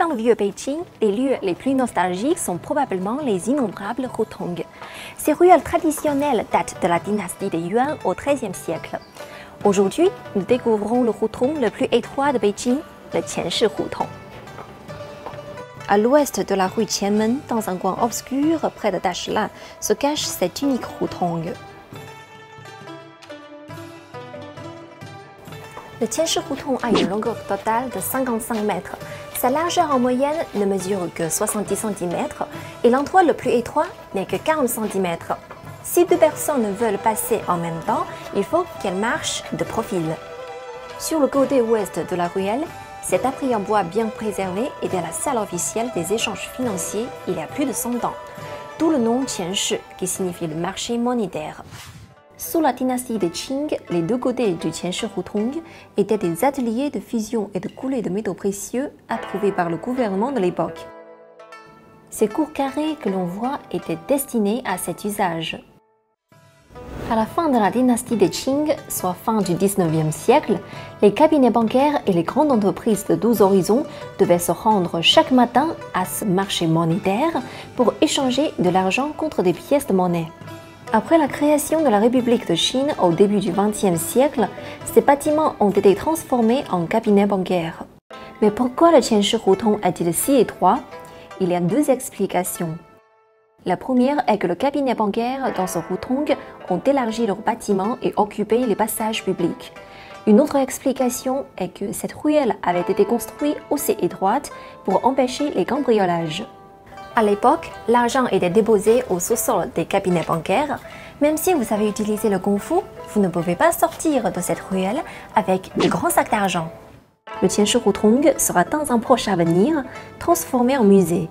Dans le vieux Beijing, les lieux les plus nostalgiques sont probablement les innombrables hutongs. Ces ruelles traditionnelles datent de la dynastie des Yuan au XIIIe siècle. Aujourd'hui, nous découvrons le hutong le plus étroit de Beijing, le Qianshi Hutong. À l'ouest de la rue Qianmen, dans un coin obscur près de Dashilan, se cache cet unique hutong. Le Qianshi Hutong a une longueur totale de 55 mètres. Sa largeur en moyenne ne mesure que 70 cm et l'endroit le plus étroit n'est que 40 cm. Si deux personnes veulent passer en même temps, il faut qu'elles marchent de profil. Sur le côté ouest de la ruelle, cet abri en bois bien préservé était la salle officielle des échanges financiers il y a plus de 100 ans, d'où le nom Qianshi qui signifie le marché monétaire. Sous la dynastie de Qing, les deux côtés du Qianshi Hutong étaient des ateliers de fusion et de coulée de métaux précieux approuvés par le gouvernement de l'époque. Ces cours carrés que l'on voit étaient destinés à cet usage. À la fin de la dynastie des Qing, soit fin du XIXe siècle, les cabinets bancaires et les grandes entreprises de 12 horizons devaient se rendre chaque matin à ce marché monétaire pour échanger de l'argent contre des pièces de monnaie. Après la création de la République de Chine au début du XXe siècle, ces bâtiments ont été transformés en cabinets bancaires. Mais pourquoi le Qianshi Hutong est-il si étroit? Il y a deux explications. La première est que le cabinet bancaire dans ce hutong ont élargi leurs bâtiments et occupé les passages publics. Une autre explication est que cette ruelle avait été construite aussi étroite pour empêcher les cambriolages. À l'époque, l'argent était déposé au sous-sol des cabinets bancaires. Même si vous savez utiliser le kung-fu, vous ne pouvez pas sortir de cette ruelle avec de grands sacs d'argent. Le Qianshi Hutong sera dans un proche avenir transformé en musée.